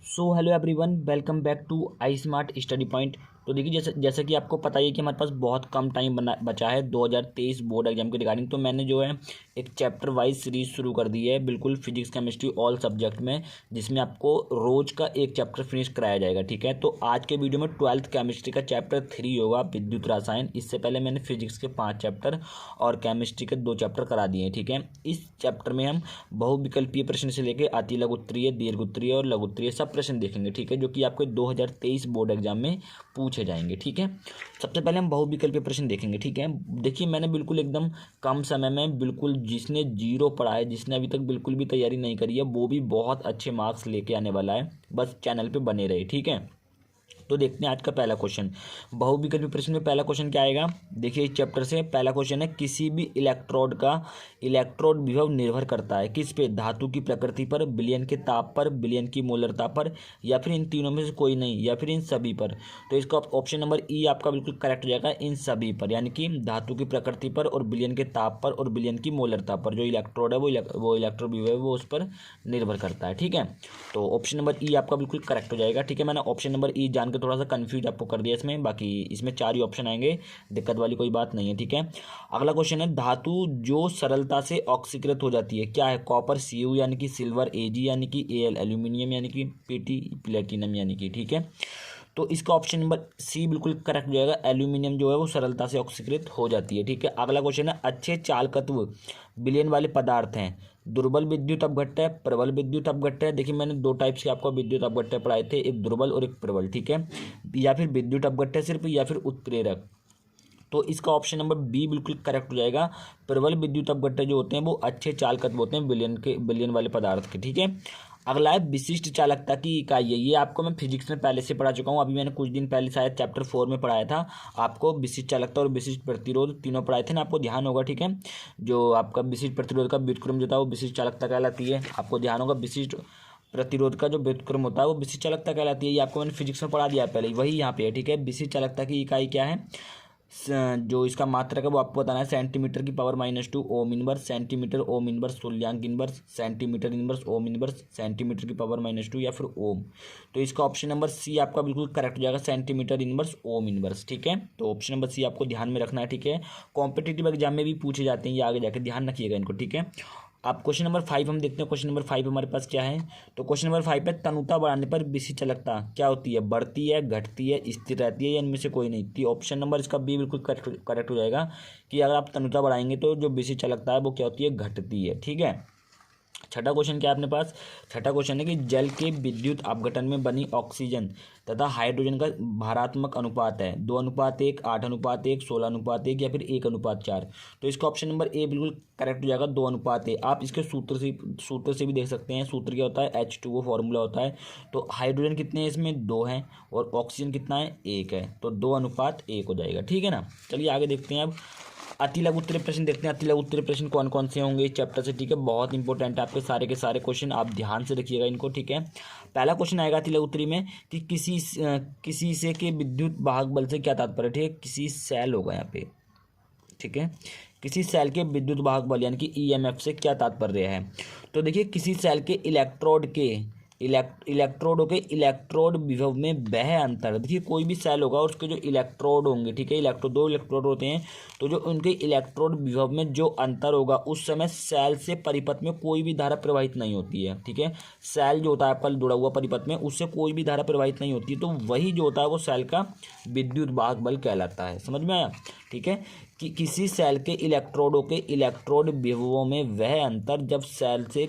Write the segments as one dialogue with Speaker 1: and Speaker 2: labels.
Speaker 1: So hello everyone, welcome back to I Smart Study Point. तो देखिए जैसा कि आपको पता ही है कि हमारे पास बहुत कम टाइम बचा है 2023 बोर्ड एग्जाम के रिगार्डिंग। तो मैंने जो है एक चैप्टर वाइज सीरीज शुरू कर दी है, बिल्कुल फिजिक्स केमिस्ट्री ऑल सब्जेक्ट में, जिसमें आपको रोज का एक चैप्टर फिनिश कराया जाएगा। ठीक है, तो आज के वीडियो में 12th केमिस्ट्री का चैप्टर 3 होगा, विद्युत रसायन। इससे पहले मैंने फिजिक्स के 5 चैप्टर और केमिस्ट्री के 2 चैप्टर करा दिए हैं। ठीक है, इस चैप्टर में हम बहुविकल्पीय प्रश्न से लेकर अति लघु उत्तरीय, दीर्घ उत्तरीय और लघु उत्तरीय सब प्रश्न देखेंगे। ठीक है, जो कि आपके 2023 बोर्ड एग्जाम में पूछे जाएंगे। ठीक है, सबसे पहले हम बहुविकल्पीय प्रश्न देखेंगे। ठीक है, देखिए मैंने बिल्कुल एकदम कम समय में, बिल्कुल जिसने जीरो पढ़ा है, जिसने अभी तक बिल्कुल भी तैयारी नहीं करी है, वो भी बहुत अच्छे मार्क्स लेके आने वाला है। बस चैनल पे बने रहे। ठीक है, तो देखते हैं आज का पहला क्वेश्चन। बहुविकल्पीय प्रश्न में पहला क्वेश्चन क्या आएगा, देखिए इस चैप्टर से पहला क्वेश्चन है, किसी भी इलेक्ट्रोड का इलेक्ट्रोड विभव निर्भर करता है किस पे? धातु की प्रकृति पर, विलयन के ताप पर, विलयन की मोलरता पर, या फिर इन तीनों में से कोई नहीं, या फिर इन सभी पर। तो इसका ऑप्शन नंबर ई आपका बिल्कुल करेक्ट हो जाएगा, इन सभी पर, यानी कि धातु की प्रकृति पर और विलयन के ताप पर और विलयन की मोलरता पर जो इलेक्ट्रोड है वो इलेक्ट्रोड विभव है वो उस पर निर्भर करता है। ठीक है, तो ऑप्शन नंबर ई आपका बिल्कुल करेक्ट हो जाएगा। ठीक है, मैंने ऑप्शन नंबर ई जान थोड़ा सा कंफ्यूज आपको कर दिया इसमें, बाकी इसमें 4 ही ऑप्शन आएंगे, दिक्कत वाली कोई बात नहीं है। ठीक है, अगला क्वेश्चन है, धातु जो सरलता से ऑक्सीकृत हो जाती है क्या है? कॉपर Cu यानी कि सिल्वर Ag यानी कि Al एल्यूमिनियम यानी कि Pt प्लेटिनम यानी कि। ठीक है, तो इसका ऑप्शन नंबर सी बिल्कुल करेक्ट हो जाएगा, एल्यूमिनियम जो है वो सरलता से ऑक्सीकृत हो जाती है। ठीक है, अगला क्वेश्चन है, अच्छे चालकत्व विलयन वाले पदार्थ हैं, दुर्बल विद्युत अपघट्य, प्रबल विद्युत अपघट्य। देखिए मैंने 2 टाइप्स के आपको विद्युत अपघट्य पढ़ाए थे, एक दुर्बल और एक प्रबल। ठीक है, या फिर विद्युत अपघट्य सिर्फ, या फिर उत्प्रेरक। तो इसका ऑप्शन नंबर बी बिल्कुल करेक्ट हो जाएगा, प्रबल विद्युत अपघट्य जो होते हैं वो अच्छे चालकत्व होते हैं विलयन वाले पदार्थ के। ठीक है, अगला है विशिष्ट चालकता की इकाई है, ये आपको मैं फिजिक्स में पहले से पढ़ा चुका हूँ, अभी मैंने कुछ दिन पहले शायद चैप्टर 4 में पढ़ाया था आपको। विशिष्ट चालकता और विशिष्ट प्रतिरोध तीनों पढ़ाए थे ना, आपको ध्यान होगा। ठीक है, जो आपका विशिष्ट प्रतिरोध का व्युत्क्रम जो था वो विशिष्ट चालकता कहलाती है, आपको ध्यान होगा। विशिष्ट प्रतिरोध का जो व्युत्क्रम होता है वो विशिष्ट चालकता कहलाती है, ये आपको मैंने फिजिक्स में पढ़ा दिया है पहले, वही यहाँ पे है। ठीक है, विशिष्ट चालकता की इकाई क्या है, जो इसका मात्रक है वो आपको बताना है, सेंटीमीटर की power -2 ohm inverse, centimetre ohm inverse, तुल्यांक inverse, centimetre inverse ohm inverse, centimetre की पावर -2 या फिर ओम। तो इसका ऑप्शन नंबर सी आपका बिल्कुल करेक्ट हो जाएगा, सेंटीमीटर इनवर्स ओम इनवर्स। ठीक है, तो ऑप्शन नंबर सी आपको ध्यान में रखना है। ठीक है, कॉम्पिटिटिव एग्जाम में भी पूछे जाते हैं ये, आगे जाकर ध्यान रखिएगा इनको। ठीक है, आप क्वेश्चन नंबर 5 हम देखते हैं। क्वेश्चन नंबर 5 हमारे पास क्या है, तो क्वेश्चन नंबर 5 पे, तनुता बढ़ाने पर विशिष्ट चालकता क्या होती है? बढ़ती है, घटती है, स्थिर रहती है, या इनमें से कोई नहीं। तो ऑप्शन नंबर इसका बी बिल्कुल करेक्ट हो जाएगा कि अगर आप तनुता बढ़ाएंगे तो जो विशिष्ट चालकता है वो क्या होती है? घटती है। ठीक है, छठा क्वेश्चन क्या है अपने पास, छठा क्वेश्चन है कि जल के विद्युत अपघटन में बनी ऑक्सीजन तथा हाइड्रोजन का भारात्मक अनुपात है 2:1, 8:1, 16:1 या फिर 1:4। तो इसका ऑप्शन नंबर ए बिल्कुल करेक्ट हो जाएगा, 2:1। आप इसके सूत्र से भी देख सकते हैं, सूत्र क्या होता है, H2O फॉर्मूला होता है। तो हाइड्रोजन कितने हैं इसमें? 2 हैं, और ऑक्सीजन कितना है? 1 है, तो 2:1 हो जाएगा। ठीक है ना, चलिए आगे देखते हैं अब अति लघु उत्तरीय प्रश्न देखते हैं। अति लघु उत्तरीय प्रश्न कौन कौन से होंगे इस चैप्टर से। ठीक है, बहुत इंपॉर्टेंट है आपके सारे के सारे क्वेश्चन, आप ध्यान से रखिएगा इनको। ठीक है, पहला क्वेश्चन आएगा अति लघु उत्तरीय में कि किसी से के विद्युत वाहक बल से क्या तात्पर्य। ठीक है, किसी सेल होगा यहाँ पे। ठीक है, किसी सेल के विद्युत वाहक बल यानी कि ईएमएफ से क्या तात्पर्य है। तो देखिए, किसी सेल के इलेक्ट्रोडों के इलेक्ट्रोड विभव में वह अंतर, देखिए कोई भी सेल होगा और उसके जो इलेक्ट्रोड होंगे, ठीक है, दो इलेक्ट्रोड होते हैं, तो जो उनके इलेक्ट्रोड विभव में जो अंतर होगा उस समय सेल से परिपथ में कोई भी धारा प्रवाहित नहीं होती है। ठीक है, सेल जो होता है आपका जुड़ा हुआ परिपथ में, उससे कोई भी धारा प्रवाहित नहीं होती है, तो वही जो होता है वो सेल का विद्युत वाहक बल कहलाता है। समझ में आया? ठीक है, कि किसी सेल के इलेक्ट्रोडों के इलेक्ट्रोड विभवों में वह अंतर जब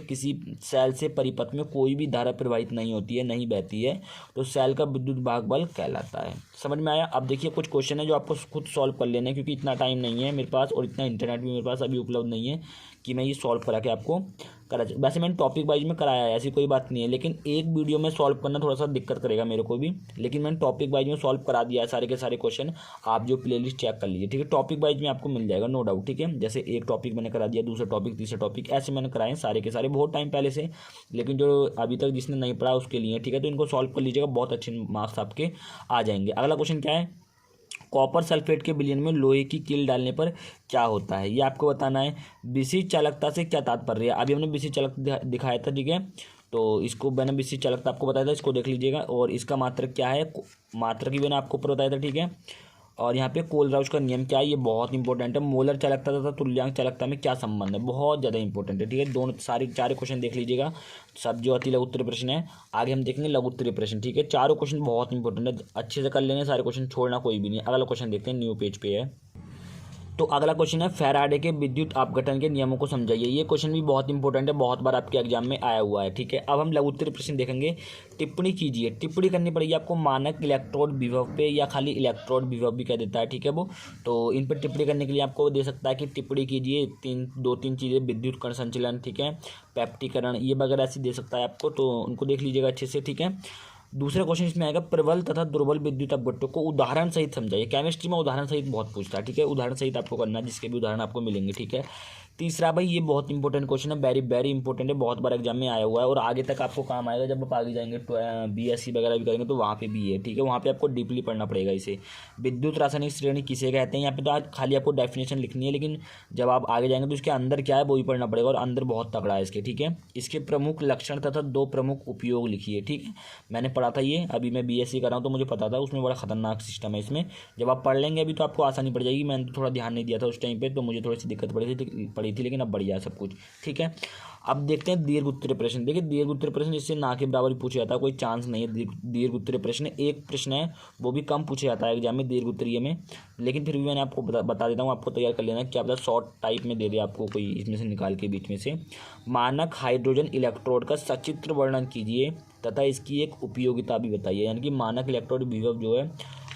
Speaker 1: किसी सेल से परिपथ में कोई भी धारा प्रवाहित नहीं होती है, नहीं बहती है, तो सेल का विद्युत वाहक बल कहलाता है। समझ में आया? अब देखिए कुछ क्वेश्चन है जो आपको खुद सॉल्व कर लेने हैं, क्योंकि इतना टाइम नहीं है मेरे पास और इतना इंटरनेट भी मेरे पास अभी उपलब्ध नहीं है कि मैं ये सॉल्व करा के आपको वैसे मैंने टॉपिक वाइज में कराया है, ऐसी कोई बात नहीं है, लेकिन एक वीडियो में सॉल्व करना थोड़ा सा दिक्कत करेगा मेरे को भी, लेकिन मैंने टॉपिक वाइज में सॉल्व करा दिया है सारे के सारे क्वेश्चन। आप जो प्लेलिस्ट चेक कर लीजिए। ठीक है, टॉपिक वाइज में आपको मिल जाएगा नो डाउट। ठीक है, जैसे एक टॉपिक मैंने करा दिया, दूसरा टॉपिक, तीसरा टॉपिक, ऐसे मैंने कराए सारे के सारे बहुत टाइम पहले से, लेकिन जो अभी तक जिसने नहीं पढ़ा उसके लिए। ठीक है, तो इनको सॉल्व कर लीजिएगा, बहुत अच्छे मार्क्स आपके आ जाएंगे। अगला क्वेश्चन क्या है, कॉपर सल्फेट के विलयन में लोहे की कील डालने पर क्या होता है, ये आपको बताना है। विशिष्ट चालकता से क्या तात्पर्य है, अभी हमने विशिष्ट चालकता दिखाया था। ठीक है, तो इसको मैंने बीसी चालकता आपको बताया था, इसको देख लीजिएगा। और इसका मात्रक क्या है, मात्रक भी मैंने आपको ऊपर बताया था, ठीक है। और यहाँ पे कोलराउस का नियम क्या है, ये बहुत इंपॉर्टेंट है। मोलर चालकता तथा तुल्यांक चालकता में क्या संबंध है, बहुत ज़्यादा इंपॉर्टेंट है, ठीक है। दोनों सारे चार क्वेश्चन देख लीजिएगा, सब जो अति लघु उत्तरीय प्रश्न है। आगे हम देखेंगे लघु उत्तरीय प्रश्न, ठीक है। चारों क्वेश्चन बहुत इंपॉर्टेंट है, अच्छे से कर लेंगे सारे क्वेश्चन, छोड़ना कोई भी नहीं। अगला क्वेश्चन देखते हैं, न्यू पेज पे है। तो अगला क्वेश्चन है फैराडे के विद्युत अपघटन के नियमों को समझाइए। ये क्वेश्चन भी बहुत इंपॉर्टेंट है, बहुत बार आपके एग्जाम में आया हुआ है, ठीक है। अब हम लघु उत्तरीय प्रश्न देखेंगे। टिप्पणी कीजिए, टिप्पणी करनी पड़ेगी आपको मानक इलेक्ट्रोड विभव पे, या खाली इलेक्ट्रोड विभव भी कह देता है, ठीक है वो। तो इन पर टिप्पणी करने के लिए आपको दे सकता है कि टिप्पणी कीजिए दो तीन चीज़ें, विद्युत कण संचलन, ठीक है, पैप्टीकरण, ये वगैरह ऐसी दे सकता है आपको, तो उनको देख लीजिएगा अच्छे से, ठीक है। दूसरा क्वेश्चन इसमें आएगा, प्रबल तथा दुर्बल विद्युत अपघट्टों को उदाहरण सहित समझाइए। केमिस्ट्री में उदाहरण सहित बहुत पूछता है, ठीक है, उदाहरण सहित आपको करना है, जिसके भी उदाहरण आपको मिलेंगे, ठीक है। तीसरा भाई, ये बहुत इंपॉर्टेंट क्वेश्चन है, वेरी वेरी इंपॉर्टेंट है, बहुत बार एग्जाम में आया हुआ है और आगे तक आपको काम आएगा। जब आप आगे जाएंगे बीएससी वगैरह भी करेंगे तो वहाँ पे भी है, ठीक है, वहाँ पे आपको डीपली पढ़ना पड़ेगा इसे। विद्युत रासायनिक श्रेणी किसे कहते हैं, यहाँ पे तो आज खाली आपको डेफिनेशन लिखनी है, लेकिन जब आप आगे जाएंगे तो इसके अंदर क्या है वो भी पढ़ना पड़ेगा, और अंदर बहुत तगड़ा है इसके, ठीक है। इसके प्रमुख लक्षण तथा दो प्रमुख उपयोग लिखिए, ठीक है। मैंने पढ़ा था ये, अभी मैं बीएससी कर रहा हूँ तो मुझे पता था, उसमें बड़ा खतरनाक सिस्टम है इसमें। जब आप पढ़ लेंगे अभी तो आपको आसानी पड़ जाएगी। मैंने तो थोड़ा ध्यान नहीं दिया था उस टाइम पे, तो मुझे थोड़ी सी दिक्कत पड़ी थी, लेकिन अब बढ़िया सब कुछ, ठीक है। अब देखते हैं दीर्घ उत्तरीय प्रश्न। देखिए दीर्घ उत्तरीय प्रश्न इससे ना के बराबर ही पूछा जाता है, कोई चांस नहीं है। दीर्घ उत्तरीय प्रश्न एक प्रश्न है, वो भी कम पूछा जाता है एग्जाम में दीर्घ उत्तरीय में, लेकिन फिर भी मैंने आपको बता देता हूँ, आपको तैयार कर लेना, क्या पता शॉर्ट टाइप में दे दे आपको कोई इसमें से निकाल के बीच में से। मानक हाइड्रोजन इलेक्ट्रोड का सचित्र वर्णन कीजिए तथा इसकी एक उपयोगिता भी बताइए। यानी कि मानक इलेक्ट्रोड विभव जो है,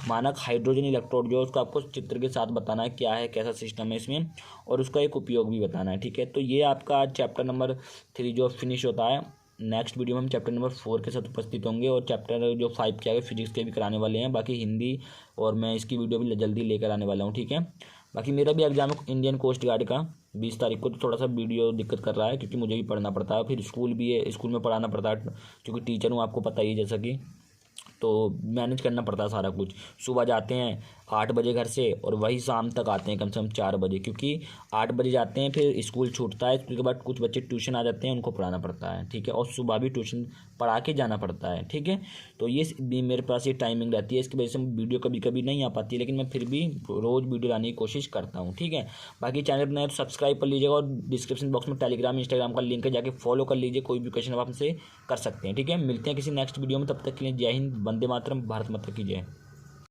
Speaker 1: मानक हाइड्रोजन इलेक्ट्रोड जो है, उसको आपको चित्र के साथ बताना है क्या है, कैसा सिस्टम है इसमें, और उसका एक उपयोग भी बताना है, ठीक है। तो ये आपका चैप्टर नंबर 3 जो फिनिश होता है। नेक्स्ट वीडियो में हम चैप्टर नंबर 4 के साथ उपस्थित होंगे, और चैप्टर जो 5 के आगे फिजिक्स के भी कराने वाले हैं, बाकी हिंदी और मैं इसकी वीडियो भी जल्दी लेकर आने वाला हूँ, ठीक है। बाकी मेरा भी एग्जाम है इंडियन कोस्ट गार्ड का 20 तारीख को, तो थोड़ा सा वीडियो दिक्कत कर रहा है क्योंकि मुझे भी पढ़ना पड़ता है, फिर स्कूल भी है, स्कूल में पढ़ाना पड़ता है क्योंकि टीचर हूँ, आपको पता ही है जैसा कि, तो मैनेज करना पड़ता है सारा कुछ। सुबह जाते हैं 8 बजे घर से, और वही शाम तक आते हैं कम से कम 4 बजे, क्योंकि 8 बजे जाते हैं, फिर स्कूल छूटता है, स्कूल के बाद कुछ बच्चे ट्यूशन आ जाते हैं, उनको पढ़ाना पड़ता है, ठीक है, और सुबह भी ट्यूशन पढ़ा के जाना पड़ता है, ठीक है। तो ये मेरे पास ये टाइमिंग रहती है, इसकी वजह से वीडियो कभी कभी नहीं आ पाती है, लेकिन मैं फिर भी रोज़ वीडियो लाने की कोशिश करता हूँ, ठीक है। बाकी चैनल पर नए तो सब्सक्राइब कर लीजिएगा, और डिस्क्रिप्शन बॉक्स में टेलीग्राम इंस्टाग्राम का लिंक है, जाके फॉलो कर लीजिए, कोई भी क्वेश्चन आप हमसे कर सकते हैं, ठीक है। मिलते हैं किसी नेक्स्ट वीडियो में, तब तक के लिए जय हिंद, वंदे मातरम, भारत माता की जय।